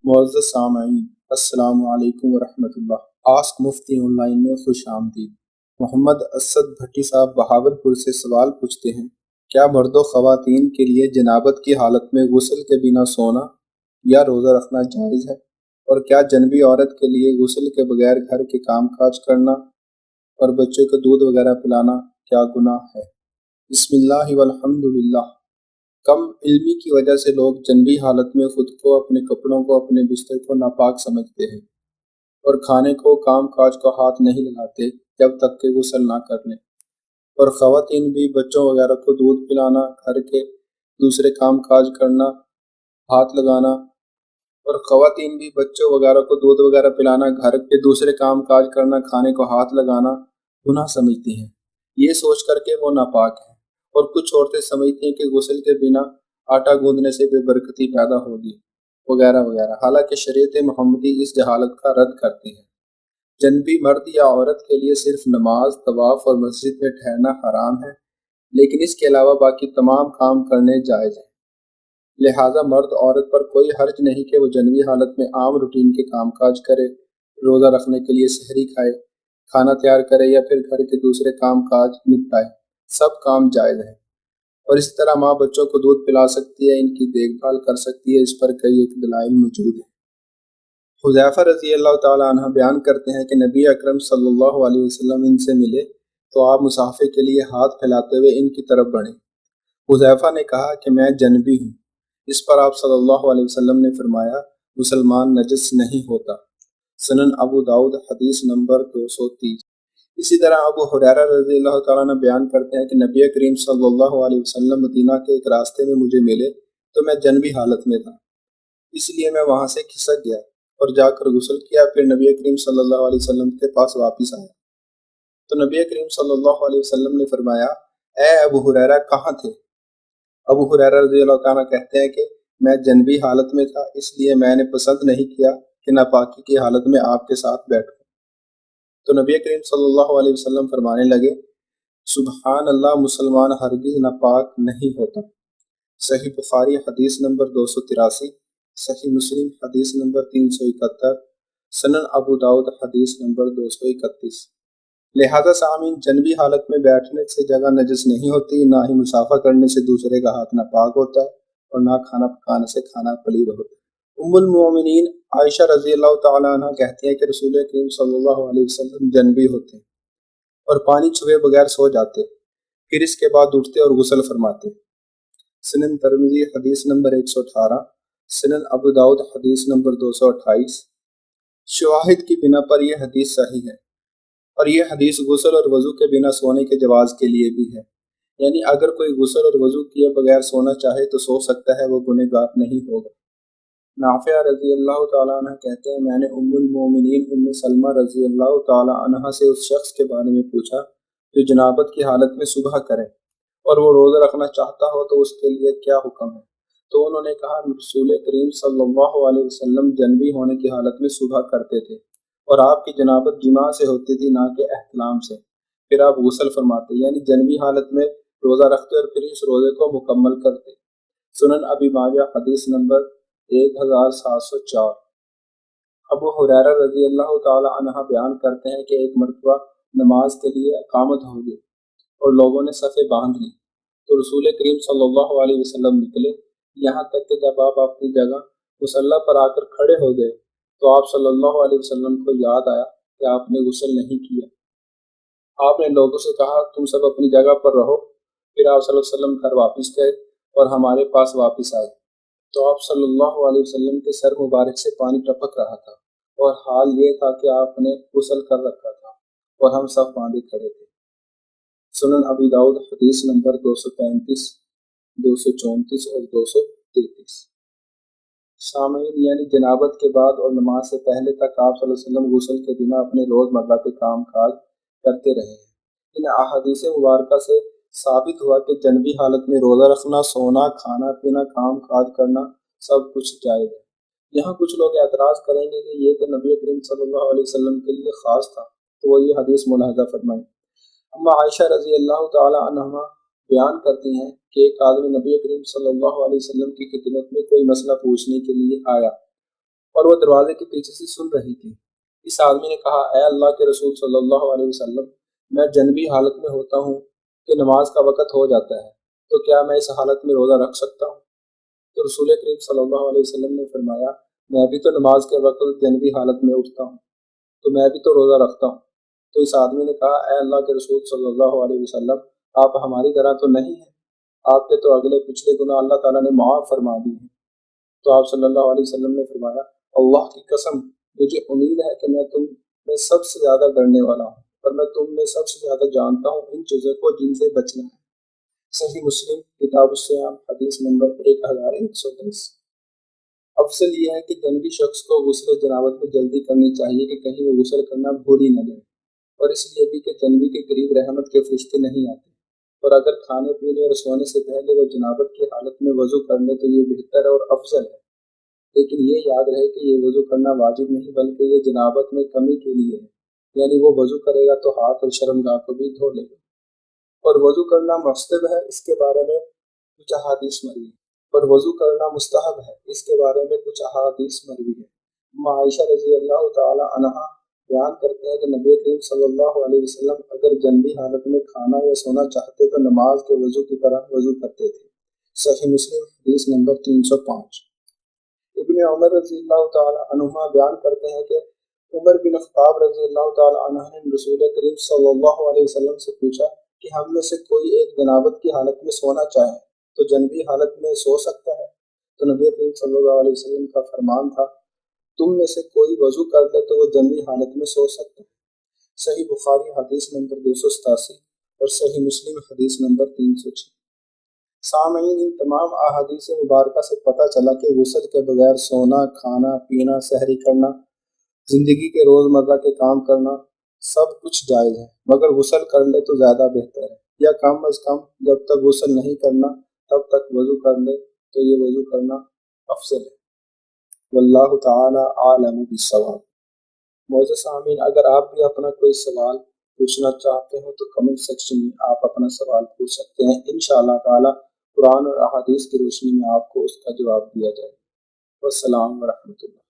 معزز سامعین، السلام علیکم ورحمۃ اللہ۔ آسک مفتی آن لائن میں خوش آمدید۔ محمد اسد بھٹی صاحب بہاولپور سے سوال پوچھتے ہیں، کیا مرد و خواتین کے لیے جنابت کی حالت میں غسل کے بنا سونا یا روزہ رکھنا جائز ہے؟ اور کیا جنبی عورت کے لیے غسل کے بغیر گھر کے کام کاج کرنا اور بچے کو دودھ وغیرہ پلانا کیا گناہ ہے؟ بسم اللہ والحمد للہ۔ کم علمی کی وجہ سے لوگ جنبی حالت میں خود کو، اپنے کپڑوں کو، اپنے بستر کو ناپاک سمجھتے ہیں اور کھانے کو، کام کاج کو ہاتھ نہیں لگاتے جب تک کہ غسل نہ کر لیں۔ اور خواتین بھی بچوں وغیرہ کو دودھ پلانا، گھر کے دوسرے کام کاج کرنا، ہاتھ لگانا اور خواتین بھی بچوں وغیرہ کو دودھ وغیرہ پلانا، گھر کے دوسرے کام کاج کرنا، کھانے کو ہاتھ لگانا گناہ سمجھتی ہیں، یہ سوچ کر کے وہ ناپاک ہیں۔ اور کچھ عورتیں سمجھتی ہیں کہ غسل کے بنا آٹا گوندنے سے بے برکتی پیدا ہوگی وغیرہ وغیرہ، حالانکہ شریعت محمدی اس جہالت کا رد کرتی ہے۔ جنبی مرد یا عورت کے لیے صرف نماز، طواف اور مسجد میں ٹھہرنا حرام ہے، لیکن اس کے علاوہ باقی تمام کام کرنے جائز ہیں۔ لہٰذا مرد عورت پر کوئی حرج نہیں کہ وہ جنبی حالت میں عام روٹین کے کام کاج کرے، روزہ رکھنے کے لیے سحری کھائے، کھانا تیار کرے یا پھر گھر کے دوسرے کام کاج نپٹائے، سب کام جائز ہیں۔ اور اسی طرح ماں بچوں کو دودھ پلا سکتی ہے، ان کی دیکھ بھال کر سکتی ہے، اس پر کئی ایک دلائل موجود ہیں۔ حذیفہ رضی اللہ تعالیٰ عنہ بیان کرتے ہیں کہ نبی اکرم صلی اللہ علیہ وسلم ان سے ملے تو آپ مصافحے کے لیے ہاتھ پھیلاتے ہوئے ان کی طرف بڑھے۔ حذیفہ نے کہا کہ میں جنبی ہوں۔ اس پر آپ صلی اللہ علیہ وسلم نے فرمایا، مسلمان نجس نہیں ہوتا۔ سنن ابو داؤد حدیث نمبر 230۔ اسی طرح ابو ہریرہ رضی اللہ تعالیٰ عنہ بیان کرتے ہیں کہ نبی کریم صلی اللہ علیہ وسلم مدینہ کے ایک راستے میں مجھے ملے تو میں جنبی حالت میں تھا، اس لیے میں وہاں سے کھسک گیا اور جا کر غسل کیا، پھر نبی کریم صلی اللہ علیہ وسلم کے پاس واپس آیا تو نبی کریم صلی اللہ علیہ وسلم نے فرمایا، اے ابو ہریرہ کہاں تھے؟ ابو ہریرہ رضی اللہ تعالیٰ کہتے ہیں کہ میں جنبی حالت میں تھا، اس لیے میں نے پسند نہیں کیا کہ ناپاکی کی حالت میں آپ کے ساتھ بیٹھوں۔ تو نبی کریم صلی اللہ علیہ وسلم فرمانے لگے، سبحان اللہ، مسلمان ہرگز ناپاک نہیں ہوتا۔ صحیح بخاری حدیث نمبر 283، صحیح مسلم حدیث نمبر 371، سنن ابو داؤد حدیث نمبر 231۔ لہذا سامعین، جنبی حالت میں بیٹھنے سے جگہ نجس نہیں ہوتی، نہ ہی مصافحہ کرنے سے دوسرے کا ہاتھ ناپاک ہوتا ہے، اور نہ کھانا پکانے سے کھانا پلید ہوتا ہے۔ ام المومنین عائشہ رضی اللہ تعالیٰ عنہ کہتی ہیں کہ رسول کریم صلی اللہ علیہ وسلم جنبی ہوتے اور پانی چھوئے بغیر سو جاتے، پھر اس کے بعد اٹھتے اور غسل فرماتے۔ سنن ترمذی حدیث نمبر 118، سنن ابو داؤد حدیث نمبر 228۔ شواہد کی بنا پر یہ حدیث صحیح ہے، اور یہ حدیث غسل اور وضو کے بنا سونے کے جواز کے لیے بھی ہے، یعنی اگر کوئی غسل اور وضو کیے بغیر سونا چاہے تو سو سکتا ہے، وہ گنہگار نہیں ہوگا۔ نافع رضی اللہ تعالیٰ عنہ کہتے ہیں، میں نے ام المومنین ام سلمہ رضی اللہ تعالیٰ عنہ سے اس شخص کے بارے میں پوچھا جو جنابت کی حالت میں صبح کرے اور وہ روزہ رکھنا چاہتا ہو تو اس کے لیے کیا حکم ہے؟ تو انہوں نے کہا، رسول کریم صلی اللہ علیہ وسلم جنبی ہونے کی حالت میں صبح کرتے تھے اور آپ کی جنابت جماع سے ہوتی تھی، نہ کہ احتلام سے، پھر آپ غسل فرماتے، یعنی جنبی حالت میں روزہ رکھتے اور پھر اس روزے کو مکمل کرتے۔ سنن ابی ماجہ حدیث نمبر 1704۔ ابو ہریرہ رضی اللہ تعالی عنہ بیان کرتے ہیں کہ ایک مرتبہ نماز کے لیے اقامت ہو گئی اور لوگوں نے صفیں باندھ لی تو رسول کریم صلی اللہ علیہ وسلم نکلے، یہاں تک کہ جب آپ اپنی جگہ مصلی پر آ کر کھڑے ہو گئے تو آپ صلی اللہ علیہ وسلم کو یاد آیا کہ آپ نے غسل نہیں کیا۔ آپ نے لوگوں سے کہا، تم سب اپنی جگہ پر رہو۔ پھر آپ صلی اللہ علیہ وسلم گھر واپس گئے اور ہمارے پاس واپس آئے تو آپ صلی اللہ علیہ وسلم کے سر مبارک سے پانی ٹپک رہا تھا، اور حال یہ تھا کہ آپ نے غسل کر رکھا تھا اور ہم صف باندھے کھڑے تھے۔ سنن ابی داؤد حدیث نمبر 235، 234 اور 233۔ سامعین، یعنی جنابت کے بعد اور نماز سے پہلے تک آپ صلی اللہ علیہ وسلم غسل کے بنا اپنے روزمرہ کے کام کاج کرتے رہے ہیں۔ ان احادیث مبارکہ سے ثابت ہوا کہ جنبی حالت میں روزہ رکھنا، سونا، کھانا پینا، کام کاج کرنا سب کچھ جائز ہے۔ یہاں کچھ لوگ اعتراض کریں گے کہ یہ تو نبی کریم صلی اللہ علیہ وسلم کے لیے خاص تھا، تو وہ یہ حدیث ملاحظہ فرمائیں۔ اما عائشہ رضی اللہ تعالی عنہا بیان کرتی ہیں کہ ایک آدمی نبی کریم صلی اللہ علیہ وسلم کی خدمت میں کوئی مسئلہ پوچھنے کے لیے آیا اور وہ دروازے کے پیچھے سے سن رہی تھی۔ اس آدمی نے کہا، اے اللہ کے رسول صلی اللہ علیہ وسلم، میں جنبی حالت میں ہوتا ہوں کہ نماز کا وقت ہو جاتا ہے، تو کیا میں اس حالت میں روزہ رکھ سکتا ہوں؟ تو رسول کریم صلی اللہ علیہ وسلم نے فرمایا، میں بھی تو نماز کے وقت جنبی حالت میں اٹھتا ہوں، تو میں بھی تو روزہ رکھتا ہوں۔ تو اس آدمی نے کہا، اے اللہ کے رسول صلی اللہ علیہ وسلم، آپ ہماری طرح تو نہیں ہیں، آپ کے تو اگلے پچھلے گناہ اللہ تعالیٰ نے معاف فرما دی ہیں۔ تو آپ صلی اللہ علیہ وسلم نے فرمایا، اللہ کی قسم، مجھے امید ہے کہ میں تم میں سب سے زیادہ ڈرنے والا ہوں، اور میں تم میں سب سے زیادہ جانتا ہوں ان چیزوں کو جن سے بچنا ہے۔ صحیح مسلم کتاب الصیام حدیث نمبر 1110۔ افضل یہ ہے کہ جنبی شخص کو غسل جنابت میں جلدی کرنی چاہیے کہ کہیں وہ غسل کرنا بھول ہی نہ جائے، اور اس لیے بھی کہ جنبی کے قریب رحمت کے فرشتے نہیں آتے، اور اگر کھانے پینے اور سونے سے پہلے وہ جنابت کی حالت میں وضو کر لے تو یہ بہتر اور افضل ہے۔ لیکن یہ یاد رہے کہ یہ وضو کرنا واجب نہیں، بلکہ یہ جنابت میں کمی کے لیے ہے، یعنی وہ وضو کرے گا تو ہاتھ اور شرمگاہ کو بھی دھو لے گا۔ اور وضو کرنا مستحب ہے، اس کے بارے میں کچھ احادیث مروی ہے، اور وضو کرنا مستحب ہے، اس کے بارے میں کچھ احادیث مروی ہے۔ عائشہ رضی اللہ تعالی عنہا بیان کرتے ہیں کہ نبی کریم صلی اللہ علیہ وسلم اگر جنبی حالت میں کھانا یا سونا چاہتے تو نماز کے وضو کی طرح وضو کرتے تھے۔ صحیح مسلم حدیث نمبر 305۔ ابن عمر رضی اللہ تعالی عنہما بیان کرتے ہیں کہ عمر بن خطاب رضی اللہ تعالی عنہ نے رسول کریم صلی اللہ علیہ وسلم سے پوچھا کہ ہم میں سے کوئی ایک جنابت کی حالت میں سونا چاہے تو جنبی حالت میں سو سکتا ہے؟ تو نبی کریم صلی اللہ علیہ وسلم کا فرمان تھا، تم میں سے کوئی وضو کر لے تو وہ جنبی حالت میں سو سکتا ہے۔ صحیح بخاری حدیث نمبر 287 اور صحیح مسلم حدیث نمبر 306۔ سامعین، ان تمام احادیث مبارکہ سے پتہ چلا کہ غسل کے بغیر سونا، کھانا پینا، سحری کرنا، زندگی کے روزمرہ کے کام کرنا سب کچھ جائز ہے، مگر غسل کر لے تو زیادہ بہتر ہے، یا کم از کم جب تک غسل نہیں کرنا تب تک وضو کر لے تو یہ وضو کرنا افضل ہے۔ واللہ تعالی عالم بالصواب۔ معزز سامعین، اگر آپ بھی اپنا کوئی سوال پوچھنا چاہتے ہو تو کمنٹ سیکشن میں آپ اپنا سوال پوچھ سکتے ہیں، انشاءاللہ تعالی قرآن اور احادیث کی روشنی میں آپ کو اس کا جواب دیا جائے۔ والسلام ورحمۃ اللہ۔